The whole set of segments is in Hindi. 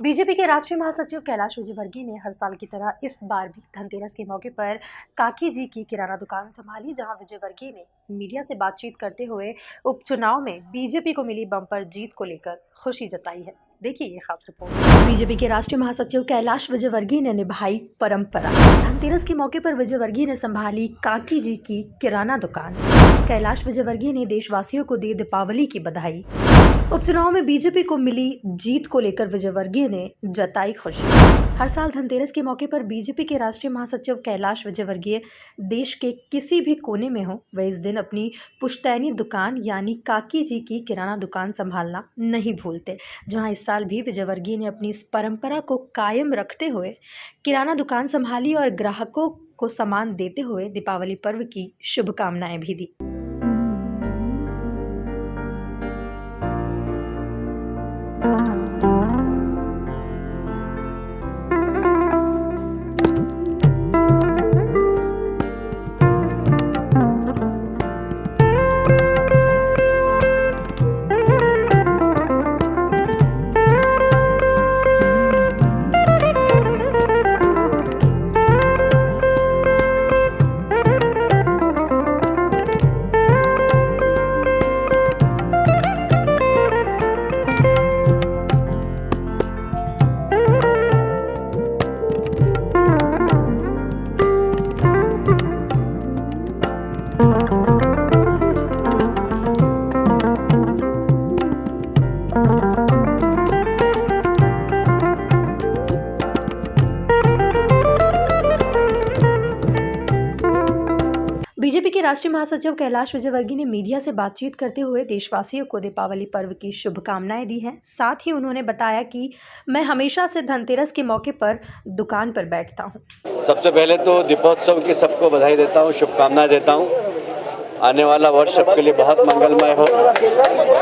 बीजेपी के राष्ट्रीय महासचिव कैलाश विजयवर्गीय ने हर साल की तरह इस बार भी धनतेरस के मौके पर काकी जी की किराना दुकान संभाली। जहां विजयवर्गीय ने मीडिया से बातचीत करते हुए उपचुनाव में बीजेपी को मिली बम्पर जीत को लेकर खुशी जताई है। देखिए ये खास रिपोर्ट। बीजेपी के राष्ट्रीय महासचिव कैलाश विजयवर्गीय ने निभाई परंपरा। धनतेरस के मौके पर विजयवर्गीय ने संभाली काकी जी की किराना दुकान। कैलाश विजयवर्गीय ने देशवासियों को दी दीपावली की बधाई। उपचुनाव में बीजेपी को मिली जीत को लेकर विजयवर्गीय ने जताई खुशी। हर साल धनतेरस के मौके पर बीजेपी के राष्ट्रीय महासचिव कैलाश विजयवर्गीय देश के किसी भी कोने में हो, वे इस दिन अपनी पुश्तैनी दुकान यानी काकी जी की किराना दुकान संभालना नहीं भूलते। जहां इस साल भी विजयवर्गीय ने अपनी इस परंपरा को कायम रखते हुए किराना दुकान संभाली और ग्राहकों को सामान देते हुए दीपावली पर्व की शुभकामनाएं भी दी। बीजेपी के राष्ट्रीय महासचिव कैलाश विजयवर्गीय ने मीडिया से बातचीत करते हुए देशवासियों को दीपावली पर्व की शुभकामनाएं दी हैं। साथ ही उन्होंने बताया कि मैं हमेशा से धनतेरस के मौके पर दुकान पर बैठता हूं। सबसे पहले तो दीपोत्सव की सबको बधाई देता हूं, शुभकामनाएं देता हूं। आने वाला वर्ष सबके लिए बहुत मंगलमय हो।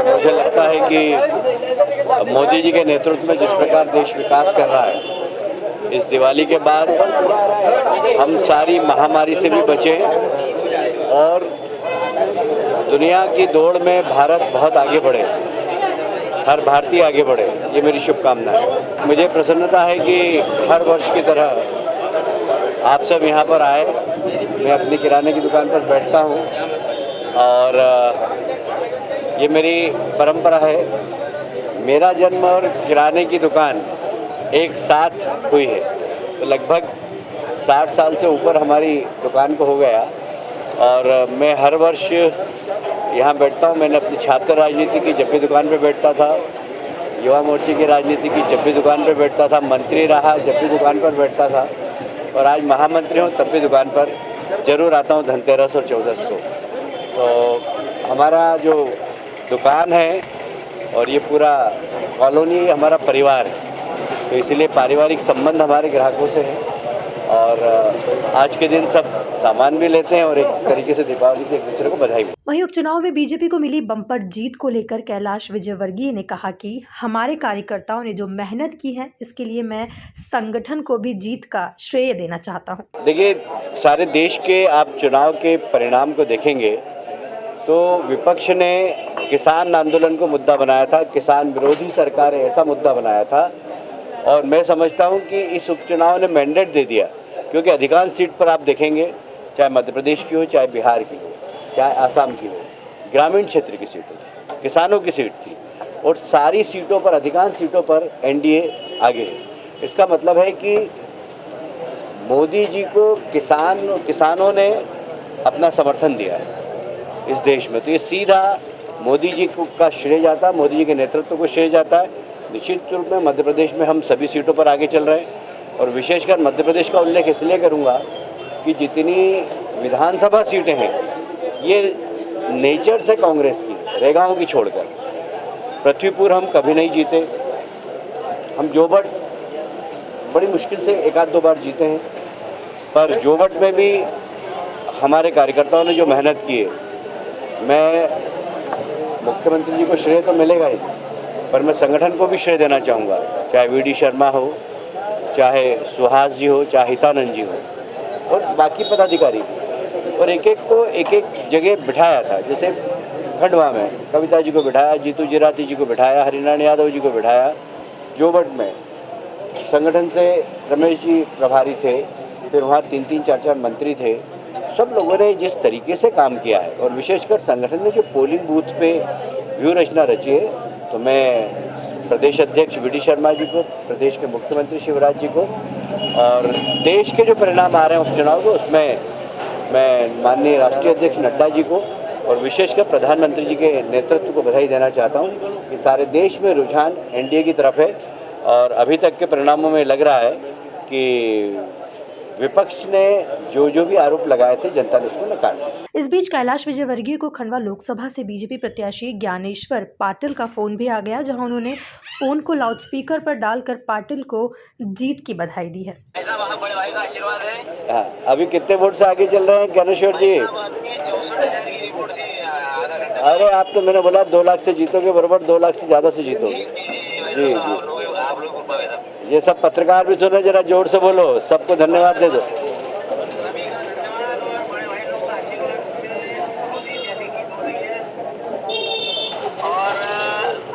मुझे लगता है कि मोदी जी के नेतृत्व में जिस प्रकार देश विकास कर रहा है, इस दिवाली के बाद हम सारी महामारी से भी बचें और दुनिया की दौड़ में भारत बहुत आगे बढ़े, हर भारतीय आगे बढ़े, ये मेरी शुभकामना है। मुझे प्रसन्नता है कि हर वर्ष की तरह आप सब यहाँ पर आए। मैं अपनी किराने की दुकान पर बैठता हूँ और ये मेरी परंपरा है। मेरा जन्म और किराने की दुकान एक साथ हुई है, तो लगभग 60 साल से ऊपर हमारी दुकान को हो गया और मैं हर वर्ष यहाँ बैठता हूँ। मैंने अपनी छात्र राजनीति की जब भी दुकान पे बैठता था, युवा मोर्चे की राजनीति की जब भी दुकान पे बैठता था, मंत्री रहा जब भी दुकान पर बैठता था और आज महामंत्री हूँ तब भी दुकान पर जरूर आता हूँ धनतेरस और चौदस को। तो हमारा जो दुकान है और ये पूरा कॉलोनी हमारा परिवार है, तो इसलिए पारिवारिक संबंध हमारे ग्राहकों से है और आज के दिन सब सामान भी लेते हैं और एक तरीके से दीपावली की एक दूसरे को बधाई भी। वहीं उपचुनाव में बीजेपी को मिली बम्पर जीत को लेकर कैलाश विजयवर्गीय ने कहा कि हमारे कार्यकर्ताओं ने जो मेहनत की है, इसके लिए मैं संगठन को भी जीत का श्रेय देना चाहता हूं। देखिए, सारे देश के आप चुनाव के परिणाम को देखेंगे तो विपक्ष ने किसान आंदोलन को मुद्दा बनाया था, किसान विरोधी सरकार ऐसा मुद्दा बनाया था और मैं समझता हूं कि इस उपचुनाव ने मैंडेट दे दिया, क्योंकि अधिकांश सीट पर आप देखेंगे, चाहे मध्य प्रदेश की हो, चाहे बिहार की हो, चाहे आसाम की हो, ग्रामीण क्षेत्र की सीट हो, किसानों की सीट थी और सारी सीटों पर, अधिकांश सीटों पर एनडीए आगे है। इसका मतलब है कि मोदी जी को किसानों ने अपना समर्थन दिया है इस देश में, तो ये सीधा मोदी जी का श्रेय जाता है, मोदी जी के नेतृत्व को श्रेय जाता है। निश्चित रूप में मध्य प्रदेश में हम सभी सीटों पर आगे चल रहे हैं और विशेषकर मध्य प्रदेश का उल्लेख इसलिए करूंगा कि जितनी विधानसभा सीटें हैं ये नेचर से कांग्रेस की, रेगाओं की छोड़कर। पृथ्वीपुर हम कभी नहीं जीते, हम जोबट बड़ी मुश्किल से एक आध दो बार जीते हैं, पर जोबट में भी हमारे कार्यकर्ताओं ने जो मेहनत की है, मैं मुख्यमंत्री जी को श्रेय तो मिलेगा ही, पर मैं संगठन को भी श्रेय देना चाहूँगा, चाहे वीडी शर्मा हो, चाहे सुहास जी हो, चाहे हितानंद जी हो और बाकी पदाधिकारी भी, और एक एक को एक एक जगह बिठाया था। जैसे खंडवा में कविता जी को बिठाया, जीतू जिराती जी को बिठाया, हरिनारायण यादव जी को बिठाया, जोबट में संगठन से रमेश जी प्रभारी थे, फिर वहाँ 3-3, 4-4 मंत्री थे। सब लोगों ने जिस तरीके से काम किया है और विशेषकर संगठन ने जो पोलिंग बूथ पे व्यूह रचना रची है, तो मैं प्रदेश अध्यक्ष वी डी शर्मा जी को, प्रदेश के मुख्यमंत्री शिवराज जी को और देश के जो परिणाम आ रहे हैं उपचुनाव को, उसमें मैं माननीय राष्ट्रीय अध्यक्ष नड्डा जी को और विशेषकर प्रधानमंत्री जी के नेतृत्व को बधाई देना चाहता हूँ कि सारे देश में रुझान एनडीए की तरफ है और अभी तक के परिणामों में लग रहा है कि विपक्ष ने जो भी आरोप लगाए थे जनता ने उसको नकार दिया। इस बीच कैलाश विजयवर्गीय को खंडवा लोकसभा से बीजेपी प्रत्याशी ज्ञानेश्वर पाटिल का फोन भी आ गया, जहां उन्होंने फोन को लाउडस्पीकर पर डालकर पाटिल को जीत की बधाई दी है। ऐसा वहाँ बड़े भाई का आशीर्वाद है। हाँ, अभी कितने वोट से आगे चल रहे हैं ज्ञानेश्वर जी? 64,000 की रिपोर्ट थी आधा घंटा। अरे आप तो मैंने बोला 2 लाख से जीतोगे, बराबर 2 लाख से ज्यादा से जीतोगे। जी। आप लोग को ये सब पत्रकार भी सुनो, जरा जोर से बोलो, सबको धन्यवाद दे दो। सभी का धन्यवाद और बड़े भाई लोगों का आशीर्वाद से मोदी जी जीत हो रही है और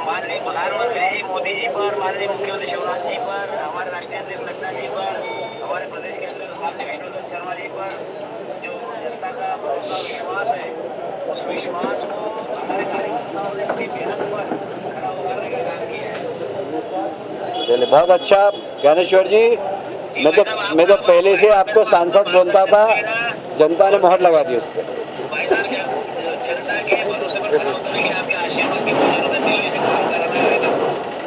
माननीय प्रधानमंत्री जी मोदी जी पर, माननीय मुख्यमंत्री शिवराज जी पर, हमारे राष्ट्रीय अध्यक्ष नड्डा जी पर, हमारे प्रदेश के अध्यक्ष माननीय विष्णुदत्त शर्मा जी पर जो जनता का भरोसा विश्वास है, उस विश्वास को हमारे कार्यकर्ताओं ने अपनी मेहनत पर खरा उतारने का काम किया है। चलिए, बहुत अच्छा ज्ञानेश्वर जी। मैं तो पहले से आपको सांसद बोलता था, जनता ने मोहर लगा दी उस पर। भाई साहब, जनता के भरोसे पर खरा उतरने के आपके आशीर्वाद की बहुत जरूरत है। दिल्ली से काम कराना है सब।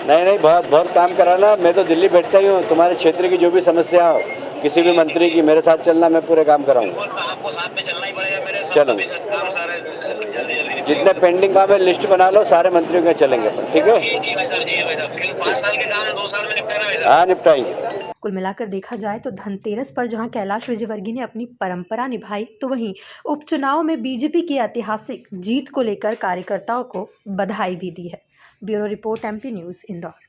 नहीं, बहुत काम कराना। मैं तो दिल्ली बैठता ही हूँ, तुम्हारे क्षेत्र की जो भी समस्या हो, किसी भी मंत्री की, मेरे साथ चलना, मैं पूरे काम कराऊंगा। आपको साथ में चलना ही पड़ेगा मेरे। चलो। काम सारे जल्दी जितने पेंडिंग काम है लिस्ट बना लो, सारे मंत्रियों के चलेंगे, ठीक है? जी भाई साहब, जी भाई साहब। 5 साल के काम 2 साल में निपटाना भाई साहब। हाँ, निपटाएंगे। कुल मिलाकर देखा जाए तो धनतेरस पर जहां कैलाश विजयवर्गीय ने अपनी परंपरा निभाई, तो वहीं उपचुनाव में बीजेपी की ऐतिहासिक जीत को लेकर कार्यकर्ताओं को बधाई भी दी है। Bureau report, MP news, Indore.